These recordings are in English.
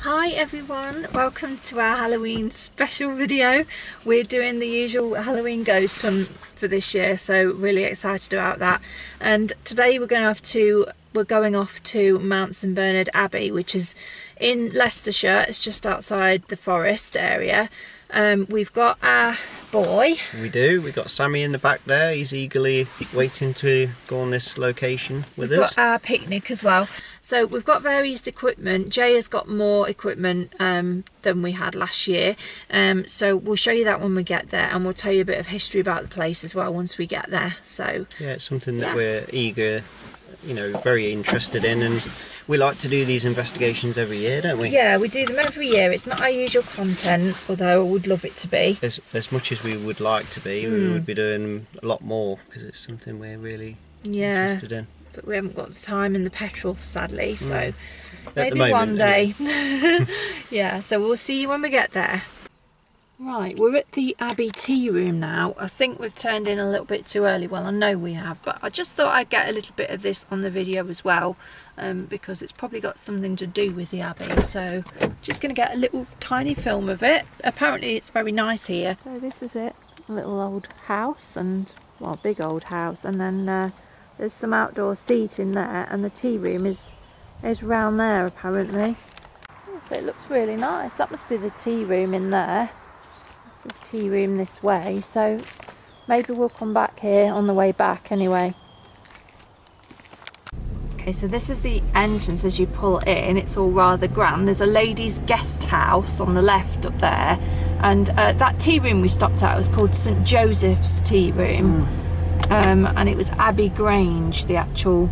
Hi everyone, welcome to our Halloween special video. We're doing the usual Halloween ghost hunt for this year, so really excited about that. And today we're going off to Mount St Bernard Abbey, which is in Leicestershire. It's just outside the forest area. We've got our boy. We do. We've got Sammy in the back there. He's eagerly waiting to go on this location with us. We've got our picnic as well. So we've got various equipment. Jay has got more equipment than we had last year. So we'll show you that when we get there, and we'll tell you a bit of history about the place as well once we get there. So yeah, it's something that we're eager, very interested in, and we like to do these investigations every year, don't we? Yeah, we do them every year. It's not our usual content, although I would love it to be. As much as we would like to be, we would be doing a lot more because it's something we're really interested in. But we haven't got the time and the petrol, sadly, so maybe moment, one day. Yeah, so we'll see you when we get there. Right, we're at the Abbey tea room now. I think we've turned in a little bit too early. Well, I know we have, but I just thought I'd get a little bit of this on the video as well, because it's probably got something to do with the Abbey. So just going to get a little tiny film of it. Apparently it's very nice here. So this is it, a little old house, and well, big old house, and then there's some outdoor seating there, and the tea room is round there apparently. So it looks really nice. That must be the tea room in there. This tea room this way, so maybe we'll come back here on the way back anyway. Okay, so this is the entrance as you pull in. It's all rather grand. There's a ladies' guest house on the left up there, and that tea room we stopped at was called St Joseph's Tea Room, and it was Abbey Grange, the actual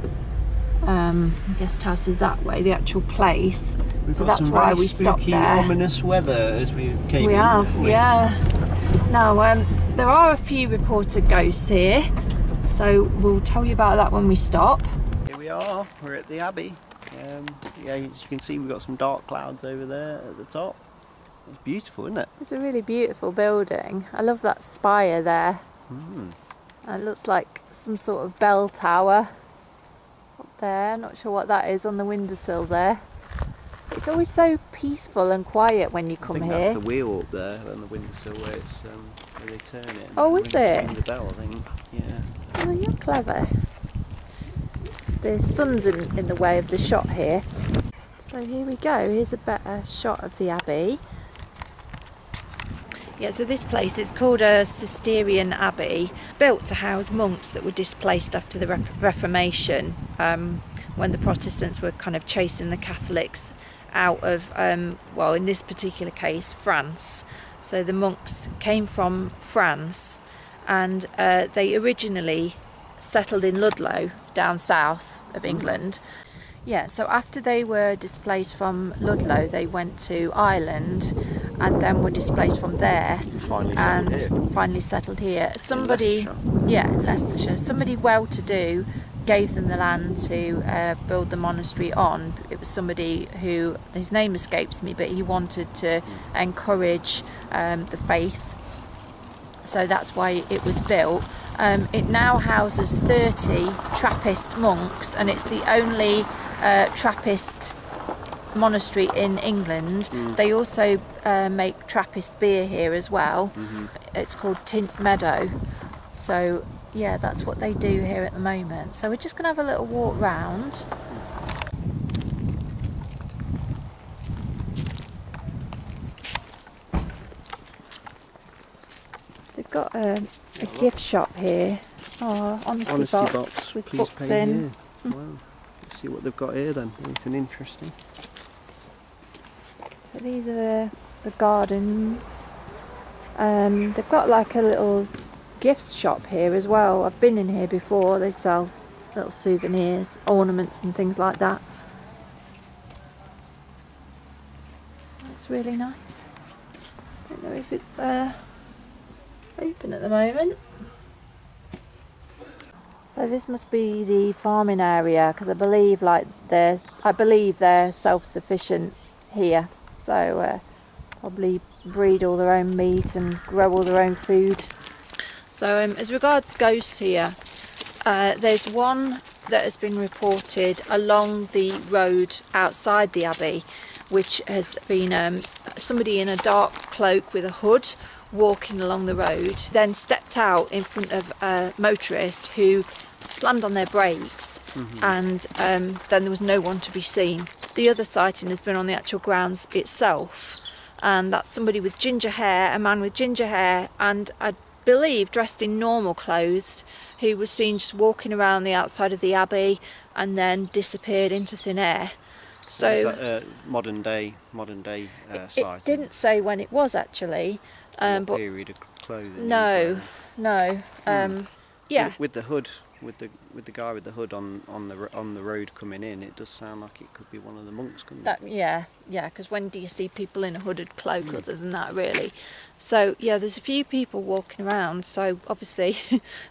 guest house is that way, the actual place. So that's why we stopped there. Ominous weather as we came in. We have, yeah. Now, there are a few reported ghosts here, so we'll tell you about that when we stop. Here we are, we're at the Abbey. Yeah, as you can see, we've got some dark clouds over there at the top. It's beautiful, isn't it? It's a really beautiful building. I love that spire there. It looks like some sort of bell tower up there. Not sure what that is on the windowsill there. It's always so peaceful and quiet when you come here. That's the wheel up there on the windowsill where it's where they turn it. Oh, is it? The bell, I think. Yeah. Oh, you're clever. The sun's in the way of the shot here. So here we go. Here's a better shot of the Abbey. Yeah, so this place is called a Cistercian Abbey, built to house monks that were displaced after the Reformation, when the Protestants were kind of chasing the Catholics out of, well, in this particular case, France. So the monks came from France, and they originally settled in Ludlow, down south of England. Yeah, so after they were displaced from Ludlow, they went to Ireland, and then were displaced from there, finally settled here. Somebody, yeah, in Leicestershire. Somebody well-to-do gave them the land to build the monastery on. It was somebody who, his name escapes me, but he wanted to encourage the faith. So that's why it was built. It now houses 30 Trappist monks, and it's the only Trappist monastery in England. They also make Trappist beer here as well. It's called Tint Meadow. So yeah, that's what they do here at the moment. So we're just going to have a little walk round. They've got a gift shop here. Oh, honesty box with please books pay in. here. Wow. Let's see what they've got here then. Anything interesting? So these are the gardens. They've got like a little gifts shop here as well. I've been in here before. They sell little souvenirs, ornaments and things like that. That's really nice. Don't know if it's open at the moment. So this must be the farming area, because I believe they're self-sufficient here. So probably breed all their own meat and grow all their own food. So as regards ghosts here, there's one that has been reported along the road outside the Abbey, which has been somebody in a dark cloak with a hood walking along the road, then stepped out in front of a motorist who slammed on their brakes, and then there was no one to be seen. The other sighting has been on the actual grounds itself, and that's somebody with ginger hair, a man with ginger hair, and I believe dressed in normal clothes, who was seen just walking around the outside of the abbey and then disappeared into thin air. So is that a modern day sighting? It didn't say when it was actually. What But period of clothing? no. Yeah. With the hood, with the guy with the hood on the road coming in, it does sound like it could be one of the monks, couldn't it? Yeah, because when do you see people in a hooded cloak other than that, really? So yeah, there's a few people walking around, so obviously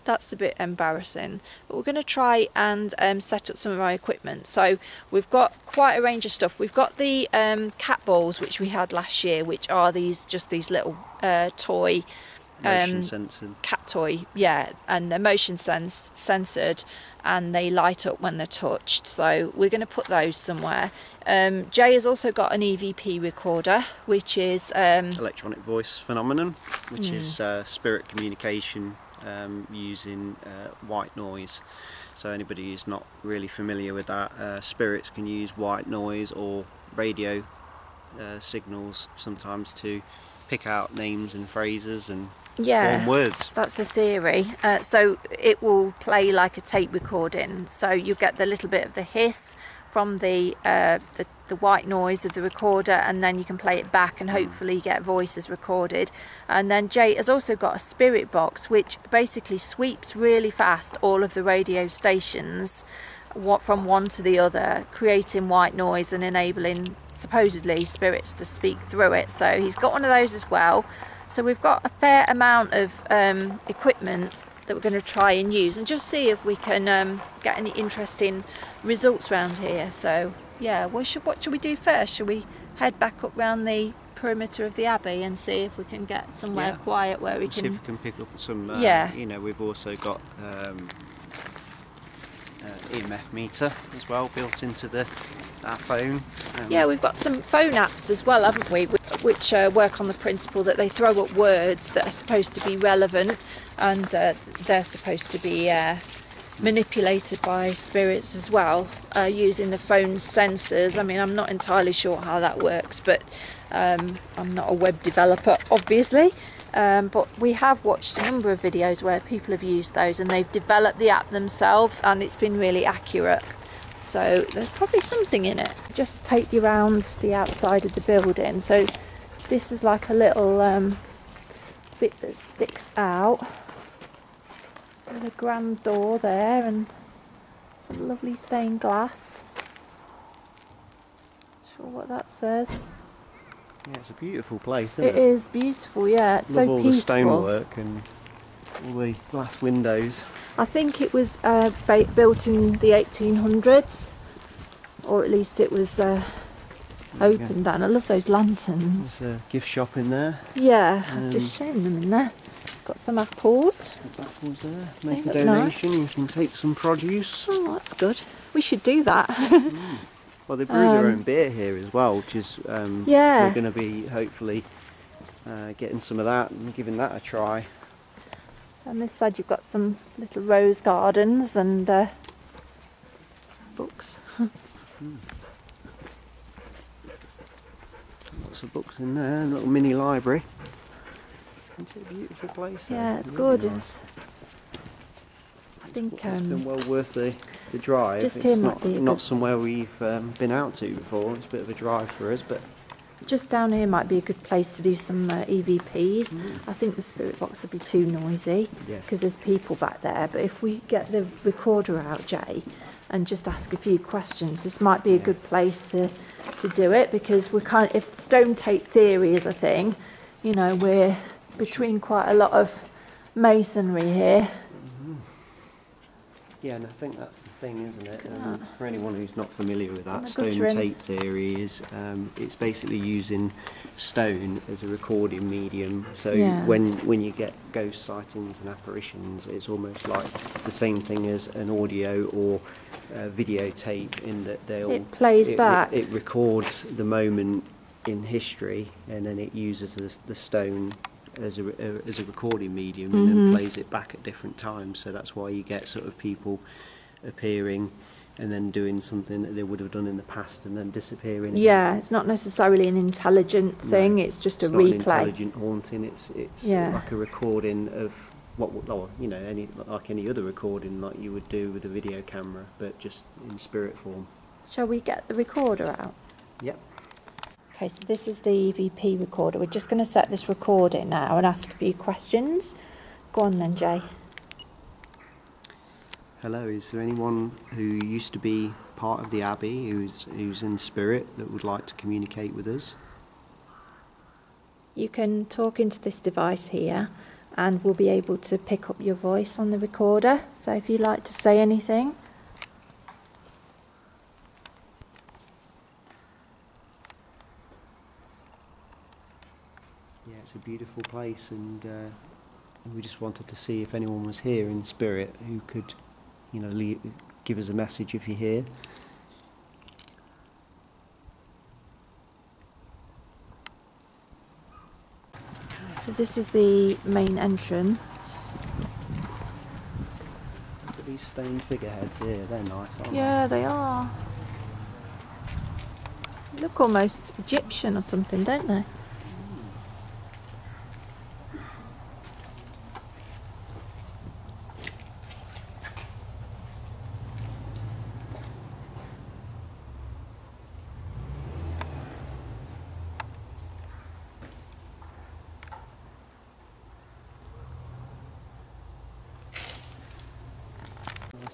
that's a bit embarrassing. But we're going to try and set up some of our equipment. So we've got quite a range of stuff. We've got the cat balls, which we had last year, which are these little toy Motion censored cat toy, and they're motion censored, and they light up when they're touched. So we're going to put those somewhere. Jay has also got an EVP recorder, which is electronic voice phenomenon, which is spirit communication using white noise. So anybody who's not really familiar with that, spirits can use white noise or radio signals sometimes to pick out names and phrases and form words. That's the theory. So it will play like a tape recording. So you get the little bit of the hiss from the white noise of the recorder, and then you can play it back and hopefully get voices recorded. And then Jay has also got a spirit box, which basically sweeps really fast all of the radio stations from one to the other, creating white noise and enabling supposedly spirits to speak through it. So he's got one of those as well. So we've got a fair amount of equipment that we're going to try and use and just see if we can get any interesting results around here. So yeah, what should we do first? Should we head back up round the perimeter of the abbey and see if we can get somewhere quiet where we can... See if we can pick up some, you know, we've also got EMF meter as well built into our phone. Yeah, we've got some phone apps as well, haven't we, which work on the principle that they throw up words that are supposed to be relevant, and they're supposed to be manipulated by spirits as well, using the phone's sensors. I mean, I'm not entirely sure how that works, but I'm not a web developer, obviously. But we have watched a number of videos where people have used those and they've developed the app themselves, and it's been really accurate. So there's probably something in it. Just take you around the outside of the building. So this is like a little bit that sticks out. There's a grand door there and some lovely stained glass. Not sure what that says. Yeah, it's a beautiful place, isn't it? It is beautiful, yeah. It's so all peaceful. The stonework and all the glass windows. I think it was built in the 1800s, or at least it was opened. And I love those lanterns. There's a gift shop in there. Yeah, I've just shown them in there. Got some apples. Apples there. Make a donation. Nice. You can take some produce. Oh, that's good. We should do that. Well, they brew their own beer here as well, which is we're going to be hopefully getting some of that and giving that a try. So on this side you've got some little rose gardens and books. Lots of books in there, a little mini library. It's a beautiful place. Yeah, it's gorgeous. I think it's been well worth the drive. Just it's not somewhere we've been out to before. It's a bit of a drive for us, but just down here might be a good place to do some EVPs. I think the spirit box would be too noisy because there's people back there. But if we get the recorder out, Jay, and just ask a few questions, this might be a good place to do it, because we're if stone tape theory is a thing, you know, we're between quite a lot of masonry here. Yeah, and I think that's the thing, isn't it? For anyone who's not familiar with that, the stone guttering. tape theory is it's basically using stone as a recording medium. So Yeah. when you get ghost sightings and apparitions, it's almost like the same thing as an audio or videotape, in that It plays back. It records the moment in history, and then it uses the stone as a recording medium, and then plays it back at different times. So that's why you get sort of people appearing and then doing something that they would have done in the past and then disappearing. Yeah, it's not necessarily an intelligent thing. No, it's just a it's replay. not an intelligent haunting. It's like a recording of like any other recording, like you would do with a video camera, but just in spirit form. Shall we get the recorder out? Yep. Okay, so this is the EVP recorder. We're just going to set this recording now and ask a few questions. Go on then, Jay. Hello, is there anyone who used to be part of the Abbey who's in spirit that would like to communicate with us? You can talk into this device here and we'll be able to pick up your voice on the recorder. So if you'd like to say anything. Yeah, it's a beautiful place, and we just wanted to see if anyone was here in spirit who could, give us a message if you're here. So this is the main entrance. Look at these stone figureheads here, they're nice, aren't Yeah, they are. They look almost Egyptian or something, don't they?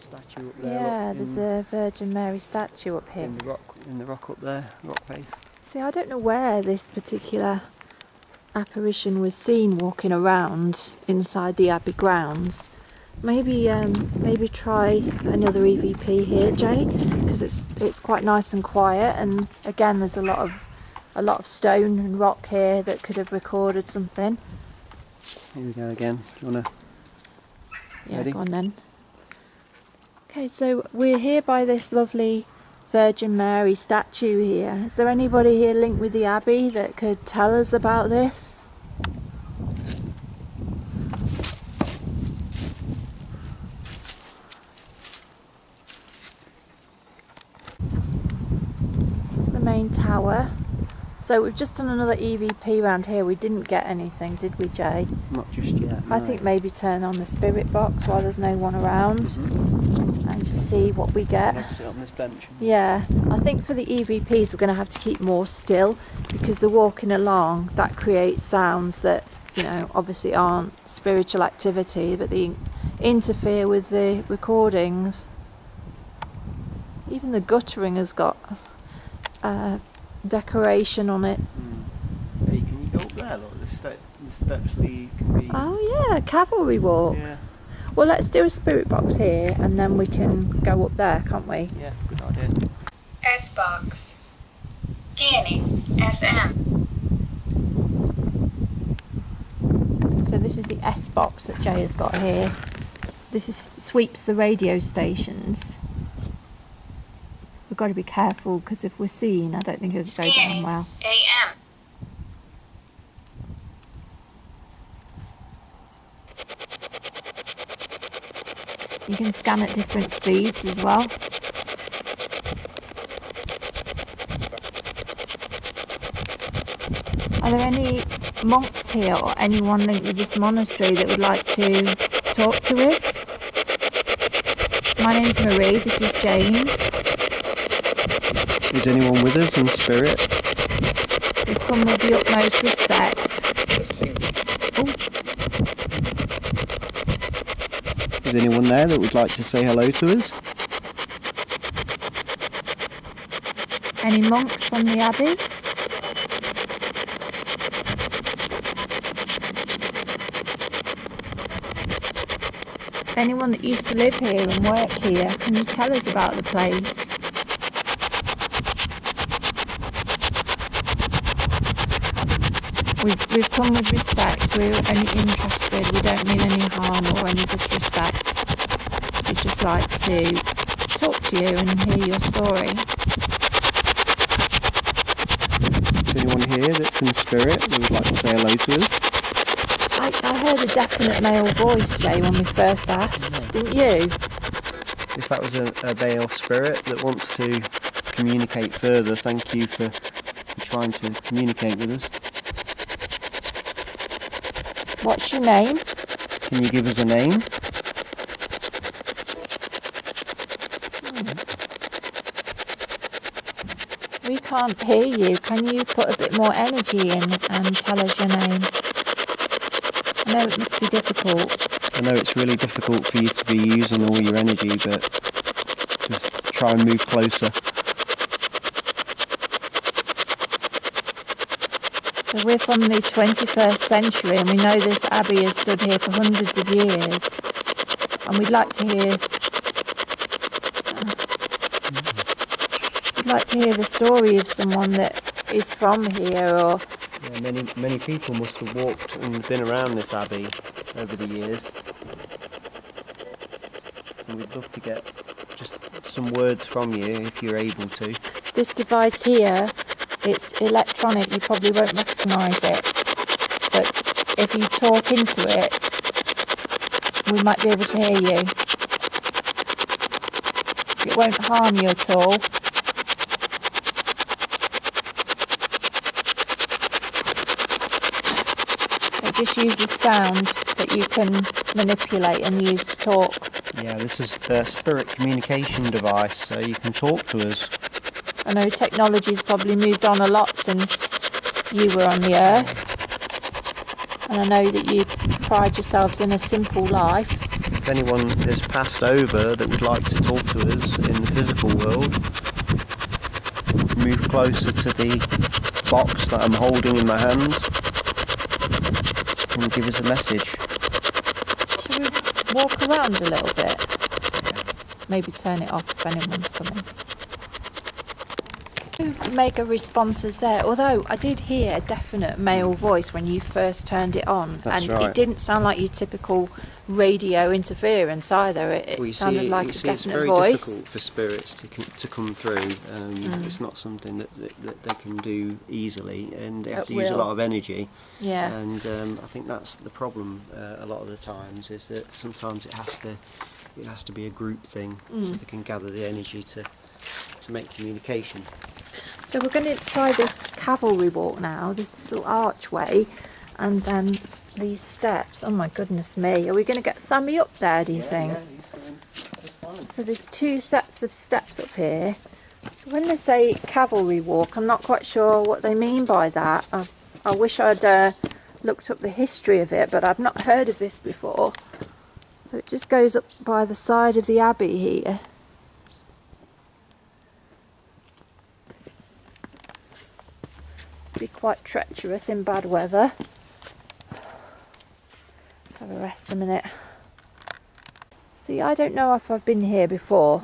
Statue up there. Yeah, there's a Virgin Mary statue up here. in the rock up there, rock face. See, I don't know where this particular apparition was seen walking around inside the Abbey grounds. Maybe try another EVP here, Jay, because it's quite nice and quiet. And again, there's a lot of stone and rock here that could have recorded something. Here we go again. Do you wanna? Yeah, Ready? go on then. Okay, so we're here by this lovely Virgin Mary statue here. Is there anybody here linked with the Abbey that could tell us about this? It's the main tower. So we've just done another EVP round here. We didn't get anything, did we, Jay? Not just yet. I no. think maybe turn on the spirit box while there's no one around and just see what we get. I'll sit on this bench. Yeah, I think for the EVPs we're going to have to keep more still, because the walking along, that creates sounds that, obviously aren't spiritual activity, but they interfere with the recordings. Even the guttering has got decoration on it. Hey, can you go up there? Look, the steps lead can be. Oh yeah, cavalry walk. Yeah. Well, let's do a spirit box here and then we can go up there, can't we? Yeah, good idea. S-Box. Scanning. FM. So this is the S box that Jay has got here. Sweeps the radio stations. We've got to be careful, because if we're seen, I don't think it'll go down Scanning. well. AM. You can scan at different speeds as well. Are there any monks here or anyone linked with this monastery that would like to talk to us? My name's Marie, this is James. Is anyone with us in spirit? We've come with the utmost respect. Is anyone there that would like to say hello to us? Any monks from the Abbey? anyone that used to live here and work here, can you tell us about the place? We've come with respect. We're only interested. We don't mean any harm or any disrespect. We'd just like to talk to you and hear your story. Is anyone here that's in spirit that would like to say hello to us? I heard a definite male voice, Jay, when we first asked, didn't you? If that was a male spirit that wants to communicate further, thank you for trying to communicate with us. What's your name? Can you give us a name? We can't hear you. Can you put a bit more energy in and tell us your name? I know it must be difficult. I know it's really difficult for you to be using all your energy, but just try and move closer. So we're from the 21st century and we know this abbey has stood here for hundreds of years. And we'd like to hear the story of someone that is from here, or Yeah, many people must have walked and been around this abbey over the years. And we'd love to get just some words from you if you're able to. this device here, it's electronic, you probably won't recognise it. But if you talk into it, we might be able to hear you. It won't harm you at all. It just uses sound that you can manipulate and use to talk. Yeah, this is the spirit communication device, so you can talk to us. I know technology's probably moved on a lot since you were on the earth. And I know that you pride yourselves in a simple life. If anyone has passed over that would like to talk to us in the physical world, move closer to the box that I'm holding in my hands and give us a message. Should we walk around a little bit? Maybe turn it off if anyone's coming. Make a responses there, although I did hear a definite male voice when you first turned it on. That's and right. It didn't sound like your typical radio interference either. It sounded like a definite it's very voice. difficult for spirits to come through. It's not something that they can do easily, and they have to use a lot of energy. Yeah. And I think that's the problem a lot of the times, is that sometimes it has to be a group thing, so they can gather the energy to make communication. So we're going to try this cavalry walk now, this little archway, and then these steps. Oh my goodness me, are we going to get Sammy up there, do you think? Yeah, he's fine. So there's two sets of steps up here. So when they say cavalry walk, I'm not quite sure what they mean by that. I wish I'd looked up the history of it, but I've not heard of this before. So it just goes up by the side of the abbey here. Be quite treacherous in bad weather. Let's have a rest a minute. See, I don't know if I've been here before.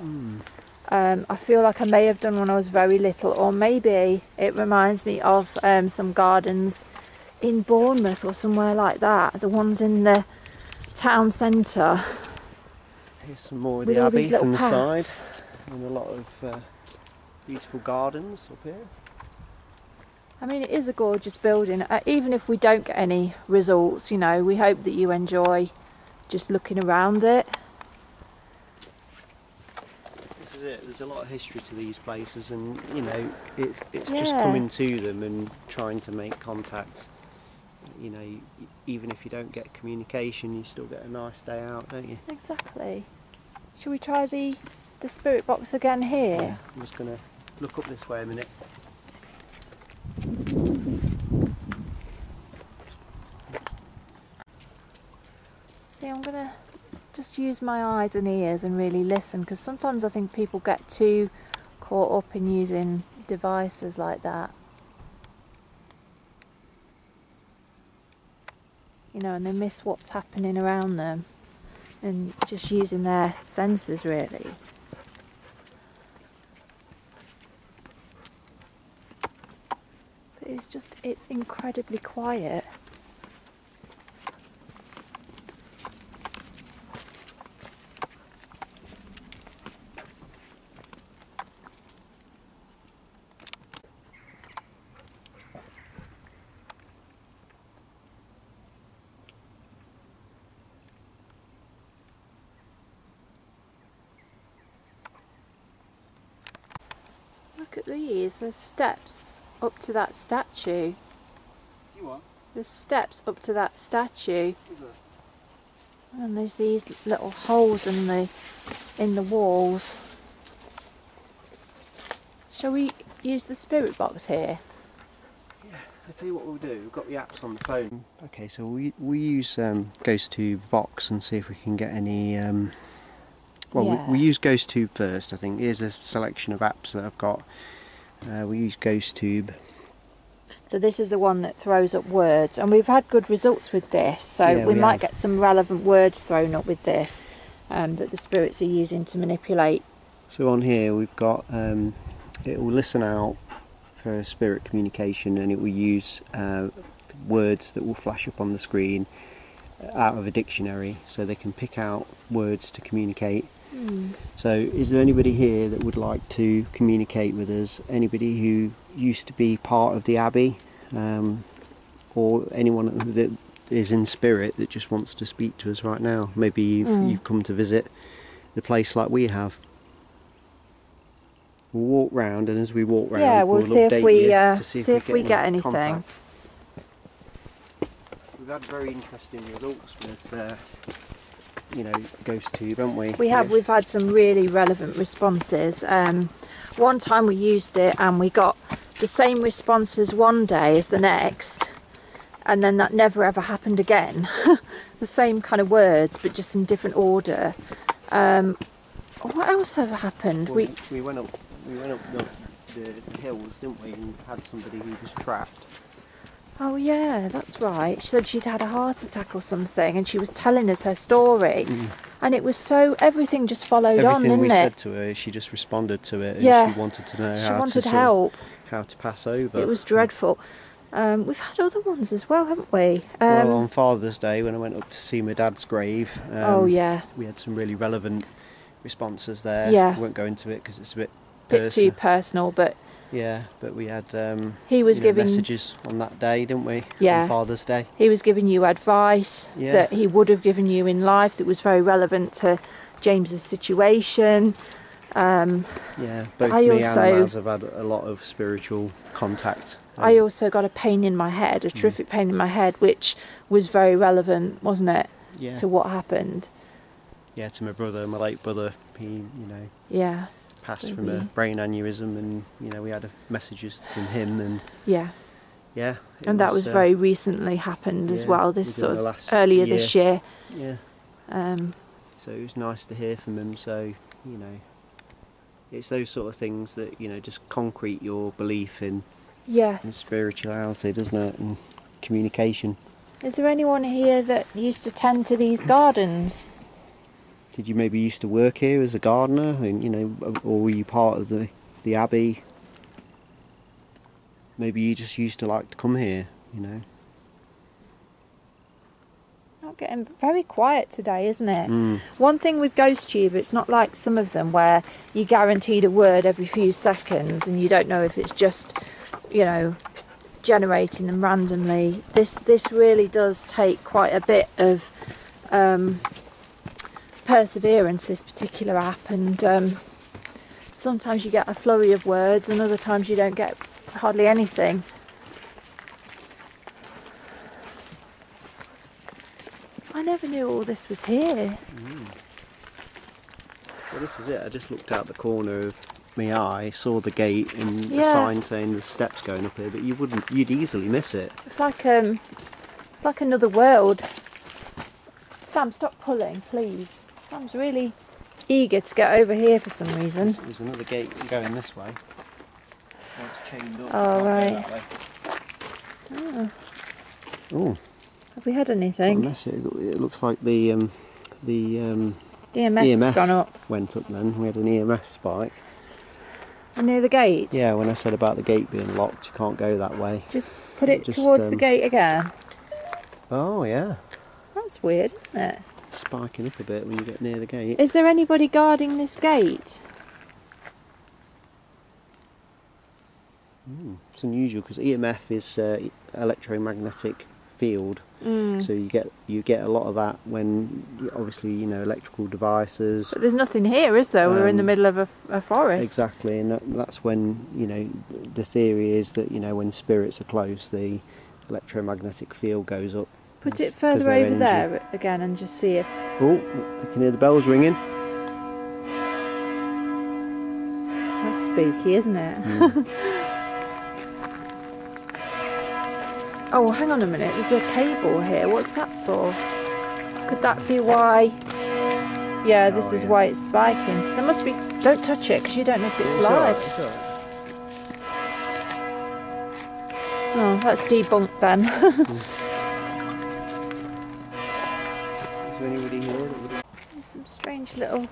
I feel like I may have done when I was very little, or maybe it reminds me of some gardens in Bournemouth or somewhere like that, the ones in the town centre. Here's some more of with the all abbey these little from the paths. side, and a lot of beautiful gardens up here. I mean, it is a gorgeous building. Even if we don't get any results, you know, we hope that you enjoy just looking around it. This is it. There's a lot of history to these places, and you know, it's just Yeah. coming to them and trying to make contact. You know, even if you don't get communication, you still get a nice day out, don't you? Exactly. Shall we try the spirit box again here? I'm just going to look up this way a minute. See, I'm going to just use my eyes and ears and really listen, because sometimes I think people get too caught up in using devices like that. You know, and they miss what's happening around them. and just using their senses really. But it's incredibly quiet. Look at these, there's steps up to that statue. You what? There's steps up to that statue. Is it? And there's these little holes in the walls. Shall we use the spirit box here? Yeah, I'll tell you what we'll do. We've got the apps on the phone. Okay, so we use Ghosttube Vox and see if we can get any... Well, Yeah. we use Ghosttube first, I think. Here's a selection of apps that I've got. We use Ghosttube. So this is the one that throws up words, and we've had good results with this, so Yeah, we we might have. get some relevant words thrown up with this that the spirits are using to manipulate. So on here we've got, it will listen out for spirit communication, and it will use words that will flash up on the screen out of a dictionary, so they can pick out words to communicate. So is there anybody here that would like to communicate with us? Anybody who used to be part of the Abbey, or anyone that is in spirit that just wants to speak to us right now? Maybe you've come to visit the place like we have. We'll walk round, and as we walk round, Yeah, we'll see if update we you to see if we get anything. contact. We've had very interesting results with Ghosttube, haven't we? We've had some really relevant responses. One time we used it and we got the same responses one day as the next, and then that never ever happened again. The same kind of words but just in different order. What else ever happened? Well, we went up the hills, didn't we, and had somebody who was trapped. Oh yeah, that's right. She said she'd had a heart attack or something, and she was telling us her story, and it was so everything just followed on, Everything didn't we it? said to her, she just responded to it, and Yeah. she wanted to know She how wanted to help. how to pass over. It was dreadful. We've had other ones as well, haven't we? Well, on Father's Day, when I went up to see my dad's grave, oh yeah, we had some really relevant responses there. Yeah. We won't go into it because it's a bit bit personal. too personal, but Yeah, but we had he was giving messages on that day, didn't we? Yeah. On Father's Day. he was giving you advice Yeah. that he would have given you in life that was very relevant to James's situation. Yeah, both I me also- and Maz have had a lot of spiritual contact. I also got a pain in my head, a terrific pain in my head, which was very relevant, wasn't it, Yeah. to what happened? Yeah, to my brother, my late brother. He, Yeah, passed So from a we- brain aneurysm, and we had messages from him, and yeah. yeah. it And that was very recently happened as yeah, well, this within sort the of last earlier this year. Yeah. So it was nice to hear from him. So it's those sort of things that just concrete your belief in Yes. spirituality, doesn't it, and communication. Is there anyone here that used to tend to these gardens? Did you maybe used to work here as a gardener, and or were you part of the Abbey? Maybe you just used to like to come here, Not getting very quiet today, isn't it? Mm. One thing with Ghosttube, it's not like some of them where you're guaranteed a word every few seconds and you don't know if it's just, generating them randomly. This really does take quite a bit of perseverance, this particular app, and sometimes you get a flurry of words and other times you don't get hardly anything. I never knew all this was here. Well, this is it. I just looked out the corner of my eye, saw the gate and the Yeah. sign saying there's steps going up here, but you'd easily miss it. It's like another world. Sam, stop pulling, please. Sam's really eager to get over here for some reason. There's another gate going this way. Oh, it's chained up. Oh, Can't go that way. Oh, Have we had anything? unless it looks like the the EMF has gone up. went up then. We had an EMF spike. Near the gate? Yeah, when I said about the gate being locked, you can't go that way. Just put it towards the gate again. Oh, yeah. That's weird, isn't it? Spiking up a bit when you get near the gate. Is there anybody guarding this gate? It's unusual because EMF is electromagnetic field, so you get a lot of that when obviously electrical devices. But there's nothing here, is there? We're in the middle of a forest. Exactly, and that's when the theory is that when spirits are close, the electromagnetic field goes up. Put it further over there again and just see if. Oh, you can hear the bells ringing. That's spooky, isn't it? Oh, hang on a minute, there's a cable here. What's that for? Could that be why? Yeah, this is why it's spiking. There must be... Don't touch it, because you don't know if it's live. It's all right. Oh, that's debunked then. Is there anybody here? There's some strange little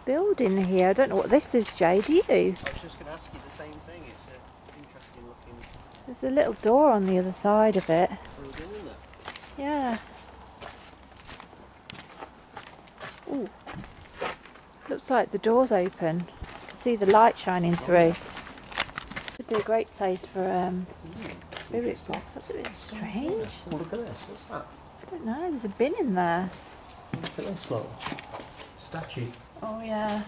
building here. I don't know what this is, Jay, do you? I was just going to ask you the same thing. It's an interesting looking... There's a little door on the other side of it. little door, isn't it? Yeah. Ooh. Looks like the door's open. You can see the light shining through. Would be a great place for spirit box. That's a bit strange. Oh, look at this. What's that? I don't know. There's a bin in there. Look at this, look. Statue. Oh yeah.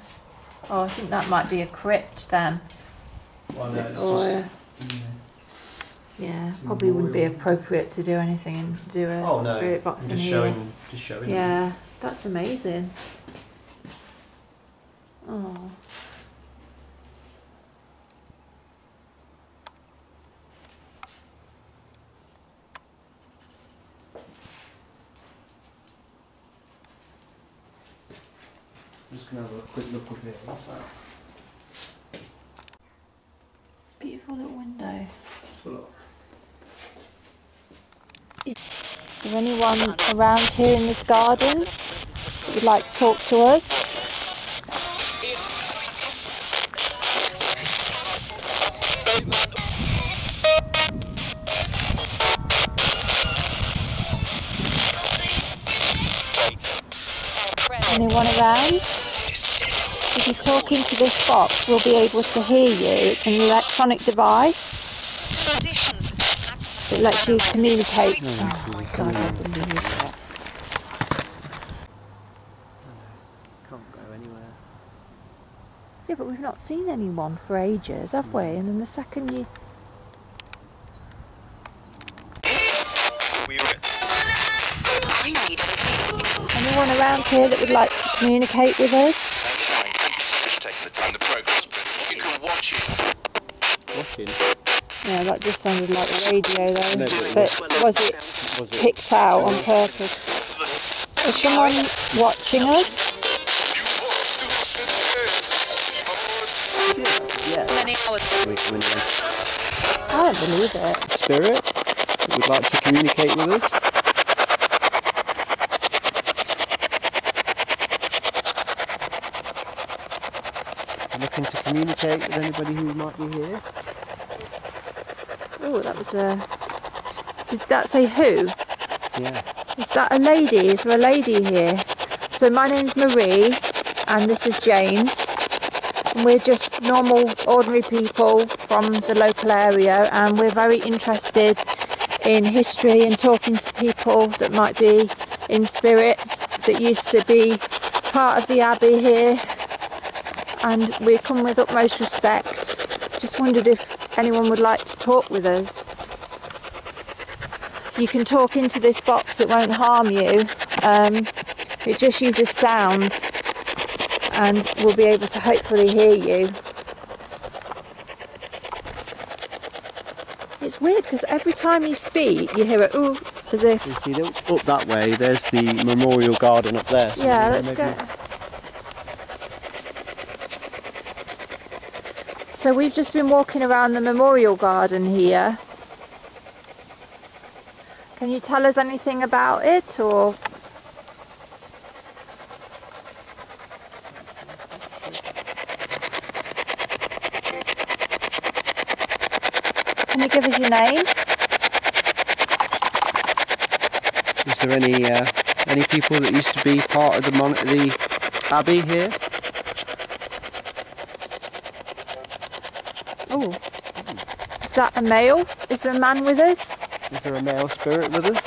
Oh, I think that might be a crypt then. Well, no, it's Or, just... yeah, probably wouldn't be appropriate to do anything and do a spirit box in here. Just showing. Yeah, that's amazing. Oh. I'm just going to have a quick look up here. What's that? It's a beautiful little window. Let's have a look. Is there anyone around here in this garden that would like to talk to us? Anyone around? If you talk into this box, we'll be able to hear you. It's an electronic device. It lets you communicate. Oh my god, I believe it. Can't go anywhere. Yeah, but we've not seen anyone for ages, have we? And then the second you... Anyone around here that would like to communicate with us? Watching? Yeah, that just sounded like the radio though. No, but was it picked out on purpose? Is someone watching us? Yeah. I don't believe it. Spirit that would like to communicate with us? Looking to communicate with anybody who might be here? Oh, that was a... Did that say who? Yeah. Is that a lady? Is there a lady here? So my name's Marie and this is James. And we're just normal, ordinary people from the local area and we're very interested in history and talking to people that might be in spirit, that used to be part of the abbey here. And we come with utmost respect. Just wondered if anyone would like to talk with us. You can talk into this box, it won't harm you. It just uses sound and we'll be able to hopefully hear you. It's weird because every time you speak you hear it ooh, as if... You see, up that way, there's the memorial garden up there. So yeah, let's go. So we've just been walking around the memorial garden here. Can you tell us anything about it, or? you give us your name? Is there any people that used to be part of the abbey here? Oh, is that a male? Is there a man with us? Is there a male spirit with us?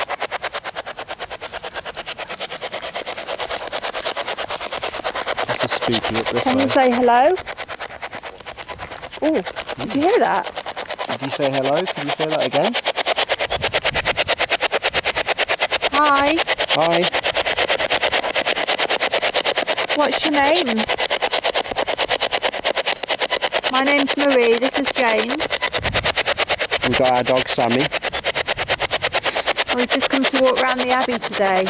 This is spooky up this Can way. you say hello? Oh, did you hear that? Did you say hello? Could you say that again? Hi, Hi. what's your name? My name's Marie, this is James. We've got our dog Sammy. We've just come to walk around the abbey today.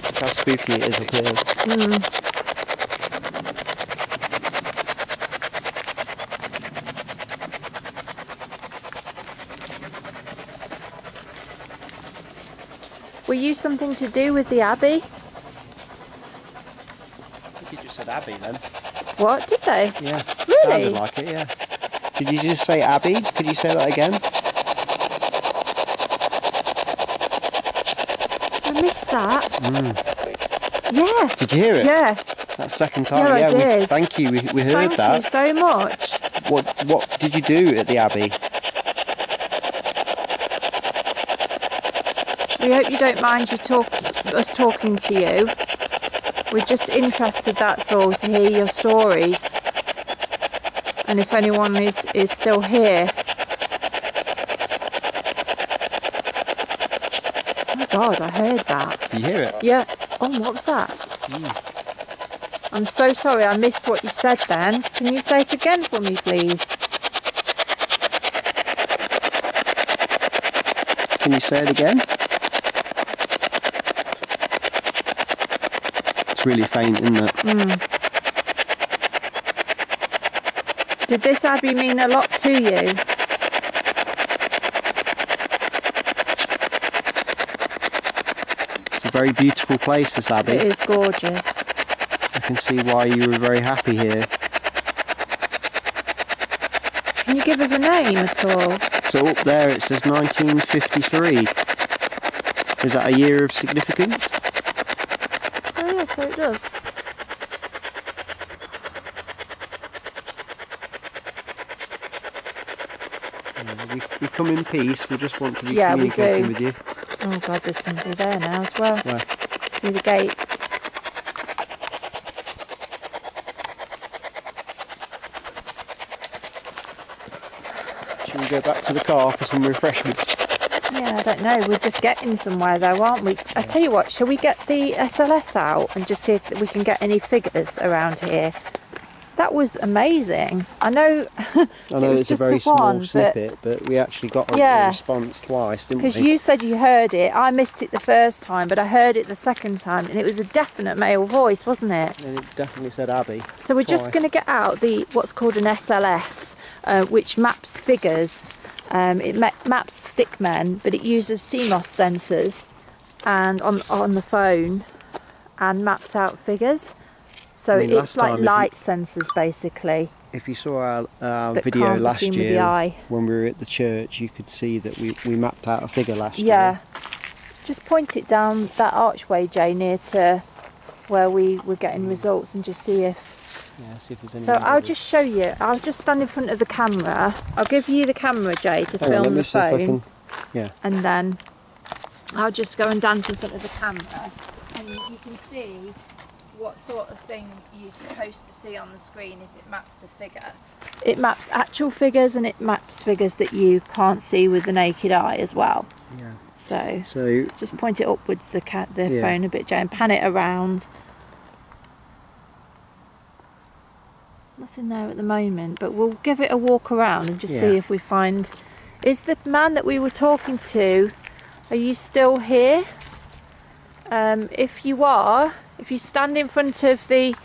Look how spooky it is up here. Were you something to do with the abbey? I think you just said Abbey then. What, did they? Yeah. Really? Sounded like it, yeah. Did you just say Abbey? Could you say that again? I missed that. Yeah. Did you hear it? Yeah. That second time, Yeah, I did. Thank you, we heard Thank that. you so much. What did you do at the Abbey? We hope you don't mind us talking to you. We're just interested, that's all, to hear your stories. And if anyone is still here. Oh my God, I heard that. You hear it? Yeah. Oh, what was that? I'm so sorry, I missed what you said then. Can you say it again for me, please? Can you say it again? It's really faint, isn't it? Did this abbey mean a lot to you? It's a very beautiful place, this Abbey. It is gorgeous. I can see why you were very happy here. Can you give us a name at all? So up there it says 1953. Is that a year of significance? Oh yeah, so it does. We come in peace, we just want to be Yeah, we communicating do. with you. Oh God, there's somebody there now as well. Where? Through the gate. Shall we go back to the car for some refreshment? Yeah, I don't know. We're just getting somewhere though, aren't we? I tell you what, shall we get the SLS out and just see if we can get any figures around here? That was amazing. I know. I know it's a just very the small one, snippet, but we actually got a Yeah. response twice, didn't we? Because you said you heard it. I missed it the first time, but I heard it the second time, and it was a definite male voice, wasn't it? And it definitely said Abbey. So we're just Twice. going to get out the what's called an SLS, which maps figures. It maps stickmen, but it uses CMOS sensors and on the phone, and maps out figures. So I mean, it's last like time, light sensors basically. If you saw our That video can't be last seen with the year eye. when we were at the church, you could see that we mapped out a figure last Yeah. year. Just point it down that archway, Jay, near to where we were getting results, and just see if. Yeah, see if there's any. So I'll numbers. just show you. I'll just stand in front of the camera. I'll give you the camera, Jay, to Hang on, let film me the see if I phone, can. Yeah. and then I'll just go and dance in front of the camera, and you can see what sort of thing you're supposed to see on the screen if it maps a figure. It maps actual figures, and it maps figures that you can't see with the naked eye as well. Yeah. So just point it upwards, the Yeah. phone a bit, Jay, and pan it around. Nothing there at the moment, but we'll give it a walk around and just Yeah. see if we find. Is the man that we were talking to, are you still here? If you are, if you stand in front of the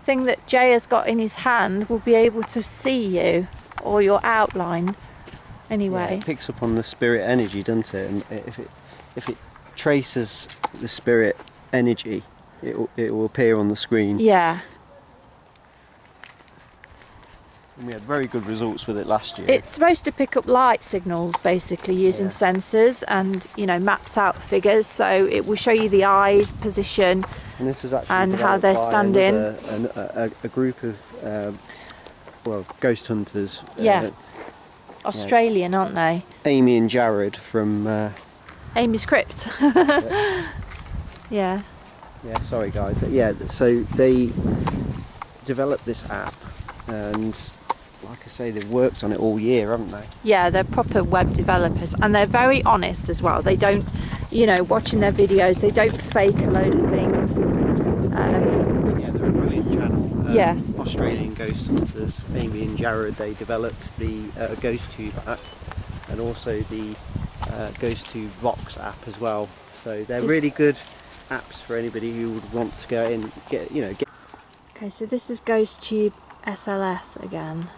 thing that Jay has got in his hand, we'll be able to see you, or your outline anyway. Yeah, it picks up on the spirit energy, doesn't it? And if it traces the spirit energy, it will appear on the screen. Yeah. And we had very good results with it last year. It's supposed to pick up light signals, basically, using sensors, and, you know, maps out figures, so it will show you the eye position and this is actually and how they're standing. A group of, well, ghost hunters. Yeah. Australian, aren't they? Amy and Jared from... Amy's Crypt. Yeah. Yeah, sorry guys. Yeah, so they developed this app, and like I say, they've worked on it all year, haven't they? Yeah, they're proper web developers, and they're very honest as well. They don't, you know, watching their videos, they don't fake a load of things. Yeah, they're a brilliant channel. Yeah. Australian ghost hunters, Amy and Jared, they developed the GhostTube app and also the GhostTube Vox app as well. So they're really good apps for anybody who would want to go in, get. Okay, so this is GhostTube SLS again.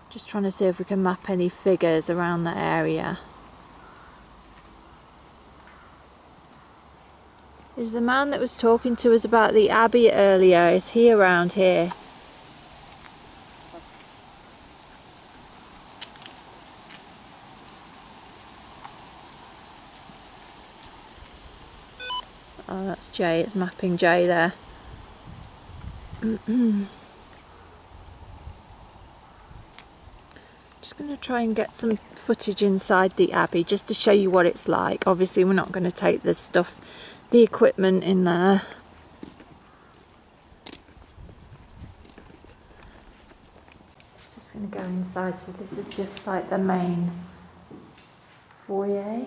Just trying to see if we can map any figures around the area. Is the man that was talking to us about the Abbey earlier, is he around here? Oh, that's Jay, it's mapping Jay there. Just going to try and get some footage inside the Abbey just to show you what it's like. Obviously we're not going to take this stuff, the equipment in there. Just going to go inside, so this is just like the main foyer.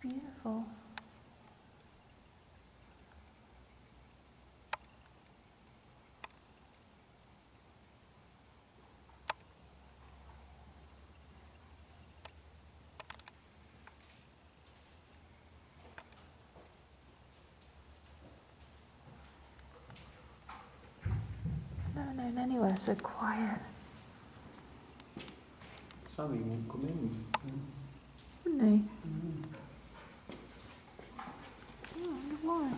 Beautiful. Never known anywhere so quiet. Sammy won't come in. Wouldn't he? I wonder why.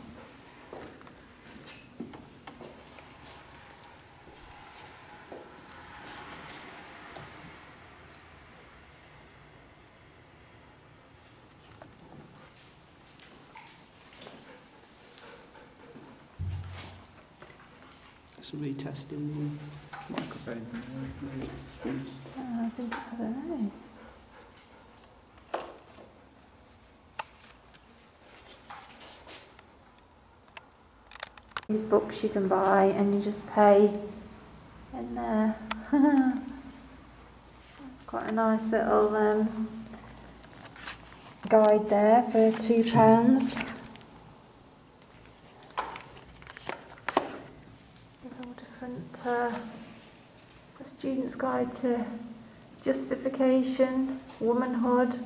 Somebody testing the microphone. I don't know. These books you can buy and you just pay in there. That's quite a nice little guide there for £2. There's all different, the Student's Guide to Justification, Womanhood,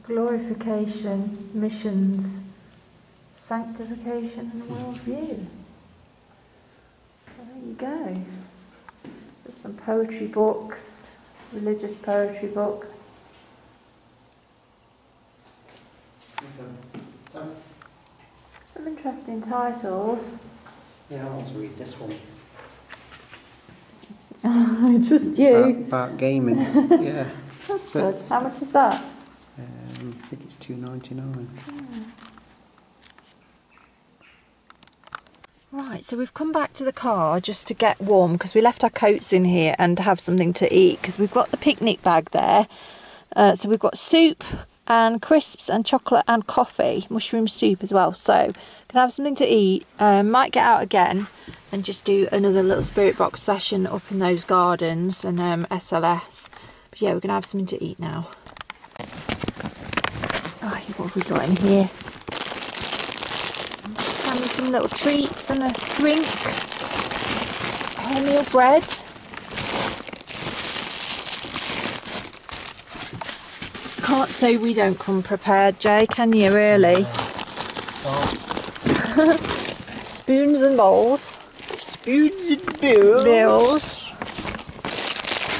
Glorification, Missions, Sanctification and Worldview. So there you go. There's some poetry books, religious poetry books. Some interesting titles. Yeah, I want to read this one. Just you. About gaming. Yeah. That's good. How much is that? I think it's £2.99. Right, so we've come back to the car just to get warm because we left our coats in here and to have something to eat because we've got the picnic bag there. So we've got soup, and crisps and chocolate and coffee, mushroom soup as well. So can have something to eat. Might get out again and just do another little spirit box session up in those gardens and SLS. But yeah, we're gonna have something to eat now. Oh, what have we got in here? Some little treats and a drink. Wholemeal bread. Can't say we don't come prepared, Jay, can you really? Spoons and bowls. Spoons and bills.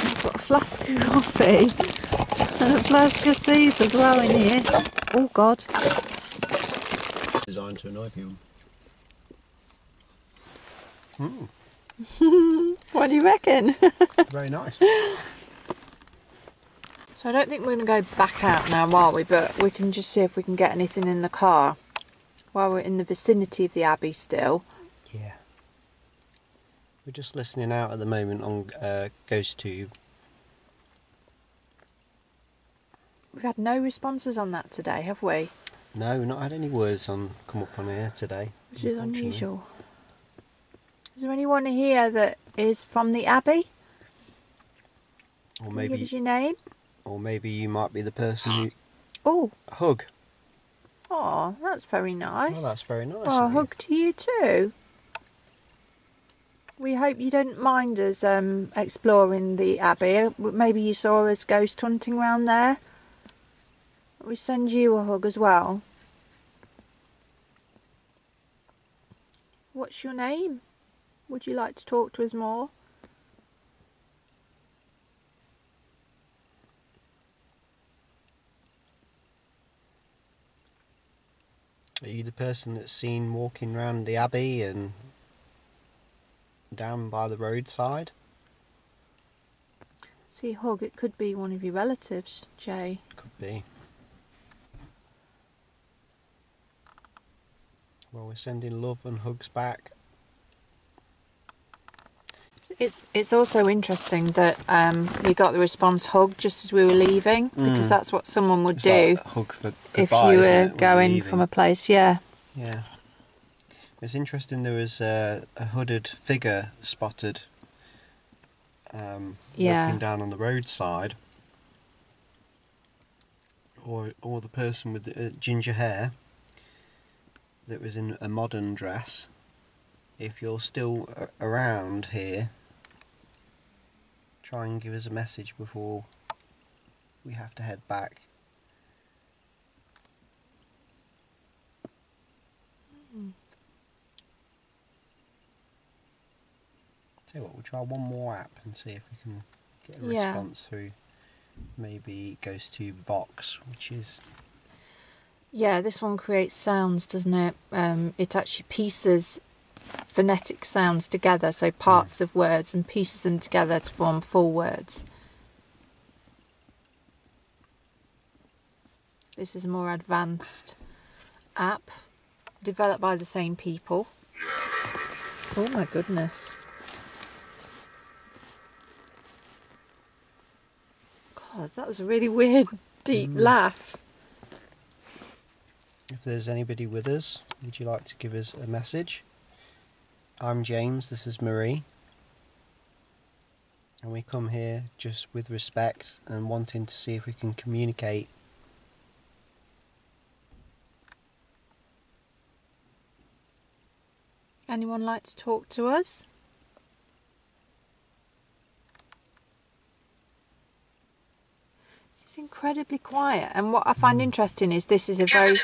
I've got a flask of coffee and a flask of soup as well in here. Oh God. Designed to annoy people. What do you reckon? Very nice. So I don't think we're going to go back out now, are we? But we can just see if we can get anything in the car while we're in the vicinity of the Abbey still. Yeah. We're just listening out at the moment on Ghosttube. We've had no responses on that today, have we? No, we've not had any words come up on here today. Which is unusual. Is there anyone here that is from the Abbey? Or Can maybe you give us your name? Or maybe you might be the person who... Oh. Hug. Oh, that's very nice. Well, that's very nice. Well, a hug to you too. We hope you don't mind us exploring the Abbey. Maybe you saw us ghost hunting round there. We send you a hug as well. What's your name? Would you like to talk to us more? Are you the person that's seen walking around the Abbey and down by the roadside? See, hug, it could be one of your relatives, Jay. Could be. Well, we're sending love and hugs back. It's also interesting that we got the response hug just as we were leaving, because that's what someone would do like a hug for if goodbye, you isn't were it, going from a place. Yeah. Yeah. It's interesting. There was a hooded figure spotted walking down on the roadside, or the person with the ginger hair that was in a modern dress. If you're still around here, try and give us a message before we have to head back. Tell you what, we'll try one more app and see if we can get a response through maybe Ghosttube Vox, which is... Yeah, this one creates sounds, doesn't it? It actually pieces phonetic sounds together, so parts of words, and pieces them together to form full words. This is a more advanced app developed by the same people. Oh my goodness. God, that was a really weird, deep laugh. If there's anybody with us, would you like to give us a message? I'm James, this is Marie. And we come here just with respect and wanting to see if we can communicate. Anyone like to talk to us? This is incredibly quiet, and what I find interesting is this is a very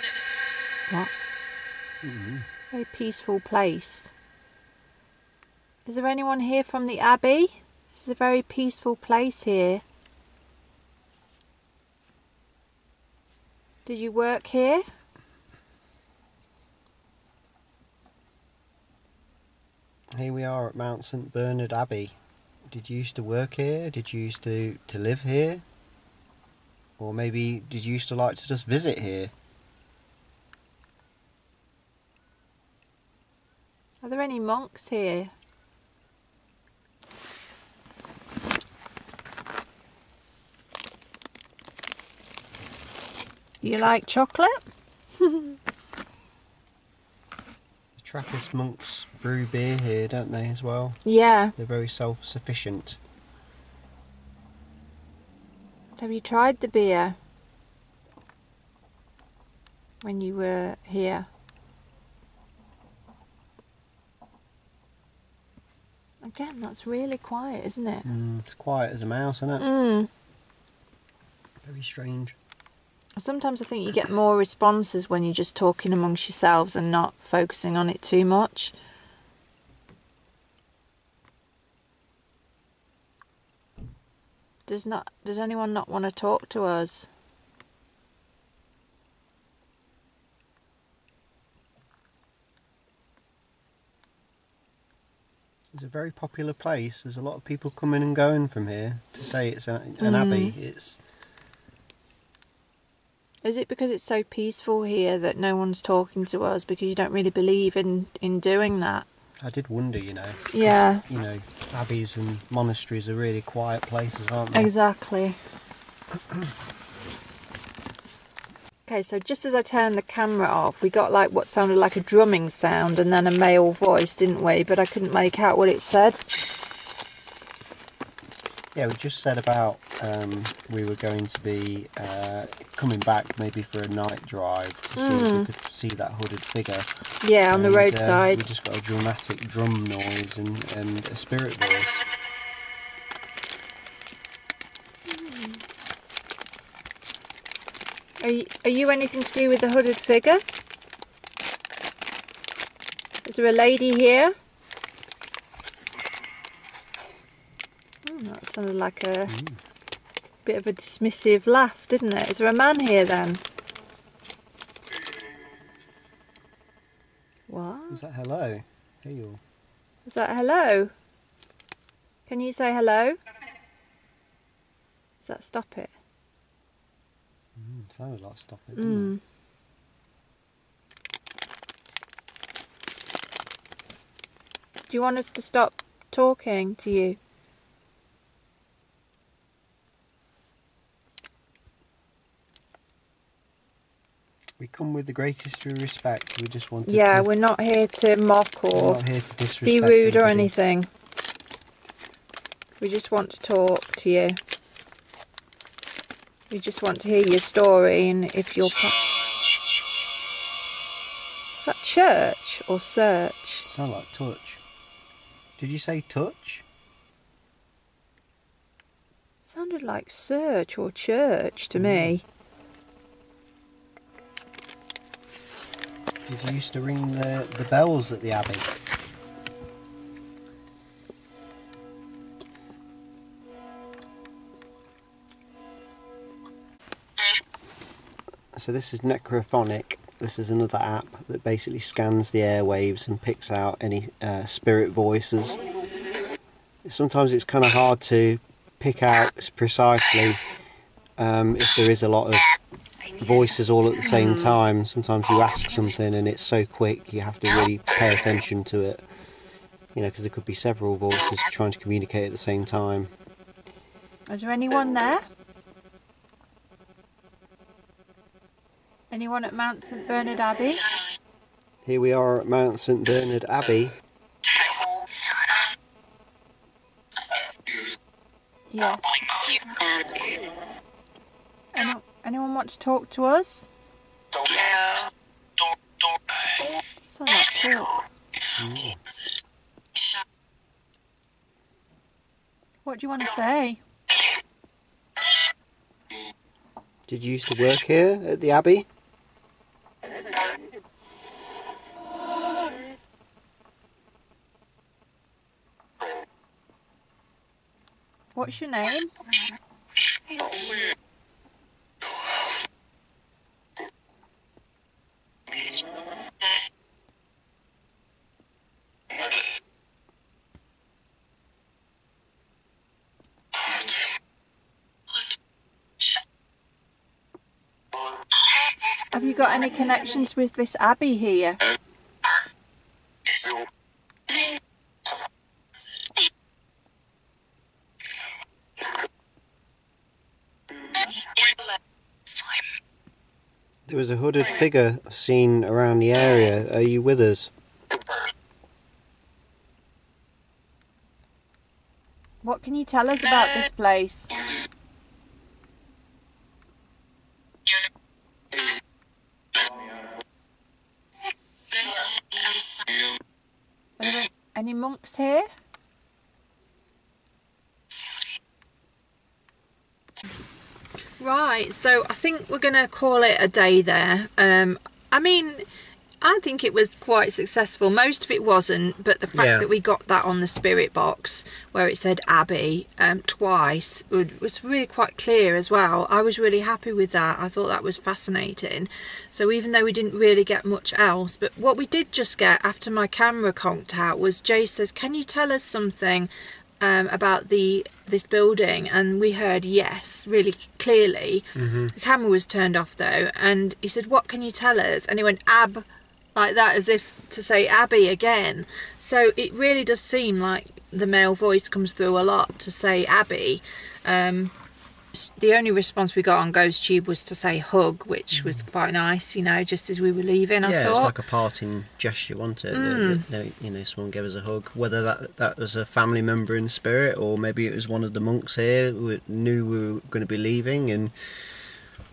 very peaceful place. Is there anyone here from the Abbey? This is a very peaceful place here. Did you work here? Here we are at Mount St Bernard Abbey. Did you used to work here? Did you used to live here? Or maybe did you used to like to just visit here? Are there any monks here? You like chocolate? The Trappist monks brew beer here, don't they, as well? Yeah. They're very self-sufficient. Have you tried the beer when you were here? Again, that's really quiet, isn't it? It's quiet as a mouse, isn't it? Very strange. Sometimes I think you get more responses when you're just talking amongst yourselves and not focusing on it too much. Does anyone not want to talk to us? It's a very popular place. There's a lot of people coming and going from here. To say it's an abbey, Is it because it's so peaceful here that no one's talking to us because you don't really believe in doing that? I did wonder, you know. Yeah. You know, abbeys and monasteries are really quiet places, aren't they? Exactly. Okay, so just as I turned the camera off, we got like what sounded like a drumming sound and then a male voice, didn't we? But I couldn't make out what it said. Yeah, we just said about we were going to be coming back maybe for a night drive to see if we could see that hooded figure. Yeah, on the roadside. We just got a dramatic drum noise and a spirit voice. Are you anything to do with the hooded figure? Is there a lady here? That sounded like a bit of a dismissive laugh, didn't it? Is there a man here then? What? Is that hello? Hey, you. Is that hello? Can you say hello? Does that stop it? Sounded like stop it, didn't it? Do you want us to stop talking to you? We come with the greatest respect. We just wanted Yeah, to... we're not here to mock We're or not here to disrespect be rude or anybody. anything. We just want to talk to you. We just want to hear your story, and if you're... Is that church or search? Sound like touch. Did you say touch? Sounded like search or church to me. Did you used to ring the bells at the abbey? So this is Necrophonic. This is another app that basically scans the airwaves and picks out any spirit voices. Sometimes it's kind of hard to pick out precisely if there is a lot of voices all at the same time. Sometimes you ask something and it's so quick you have to really pay attention to it. You know, because there could be several voices trying to communicate at the same time. Is there anyone there? Anyone at Mount St Bernard Abbey? Here we are at Mount St Bernard Abbey. Yes. Anyone want to talk to us? Sounds like talk. What do you want to say? Did you used to work here at the Abbey? What's your name? Have you got any connections with this abbey here? There was a hooded figure seen around the area. Are you with us? What can you tell us about this place? Are there any monks here? Right, so I think we're going to call it a day there. I mean, I think it was quite successful. Most of it wasn't, but the fact that we got that on the spirit box where it said Abbey twice was really quite clear as well. I was really happy with that. I thought that was fascinating. So even though we didn't really get much else, but what we did just get after my camera conked out was Jay says, can you tell us something about this building? And we heard yes really clearly. The camera was turned off though, and he said, what can you tell us? And he went Ab, like that, as if to say Abbey again. So it really does seem like the male voice comes through a lot to say Abbey. The only response we got on GhostTube was to say hug, which was quite nice, you know, just as we were leaving. I thought it's like a parting gesture, wasn't it? That, you know, someone gave us a hug, whether that was a family member in spirit, or maybe it was one of the monks here who knew we were going to be leaving and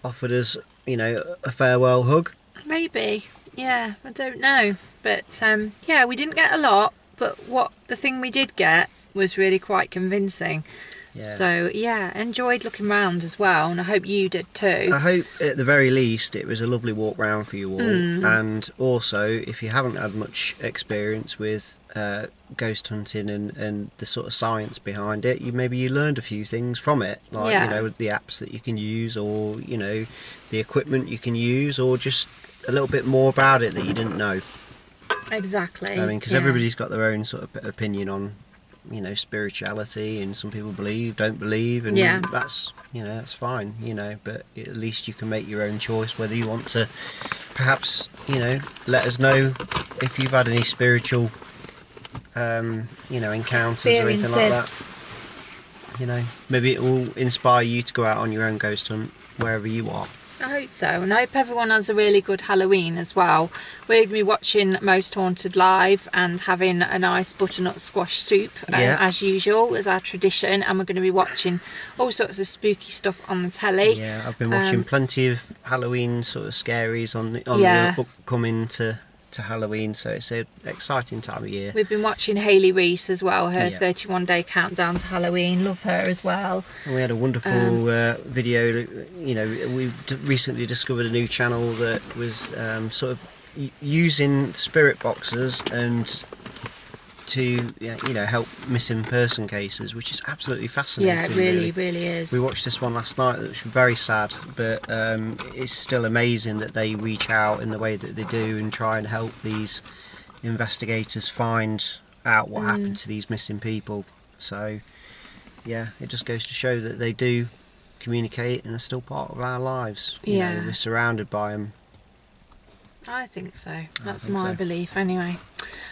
offered us, you know, a farewell hug. Maybe, yeah, I don't know, but yeah, we didn't get a lot, but the thing we did get was really quite convincing. Yeah. So yeah, enjoyed looking round as well, and I hope you did too. I hope at the very least it was a lovely walk round for you all, and also if you haven't had much experience with ghost hunting and the sort of science behind it, maybe you learned a few things from it, like you know, the apps that you can use, or you know, the equipment you can use, or just a little bit more about it that you didn't know. Exactly. I mean, because everybody's got their own sort of opinion on, you know, spirituality, and some people believe, don't believe, and that's, you know, that's fine, you know, but at least you can make your own choice whether you want to perhaps, you know, let us know if you've had any spiritual you know, encounters or anything like that. You know, maybe it will inspire you to go out on your own ghost hunt wherever you are. I hope so, and I hope everyone has a really good Halloween as well. We're going to be watching Most Haunted live and having a nice butternut squash soup as usual, as our tradition, and we're going to be watching all sorts of spooky stuff on the telly. Yeah, I've been watching plenty of Halloween sort of scaries on the upcoming to Halloween, so it's an exciting time of year. We've been watching Hayley Reese as well, her 31-day countdown to Halloween. Love her as well. And we had a wonderful video. You know, we've recently discovered a new channel that was sort of using spirit boxes and to you know, help missing person cases, which is absolutely fascinating. Yeah, it really is. We watched this one last night, which was very sad, but it's still amazing that they reach out in the way that they do and try and help these investigators find out what happened to these missing people. So yeah, it just goes to show that they do communicate and are still part of our lives. You know, we're surrounded by them. I think so. That's my belief anyway.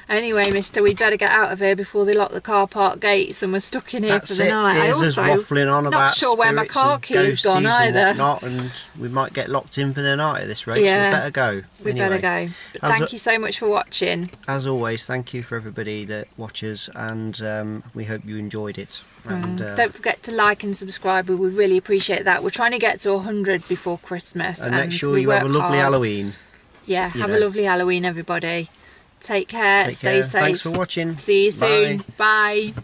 Anyway, mister, we'd better get out of here before they lock the car park gates and we're stuck in here for the night. I also waffling on about not sure where my car key has gone either. And we might get locked in for the night at this rate, so we better go. We better go. But thank you so much for watching. As always, thank you for everybody that watches, and we hope you enjoyed it. And don't forget to like and subscribe. We would really appreciate that. We're trying to get to 100 before Christmas. And make sure you have a lovely Halloween. Yeah, have a lovely Halloween, everybody. Take care, stay safe. Thanks for watching. See you soon. Bye.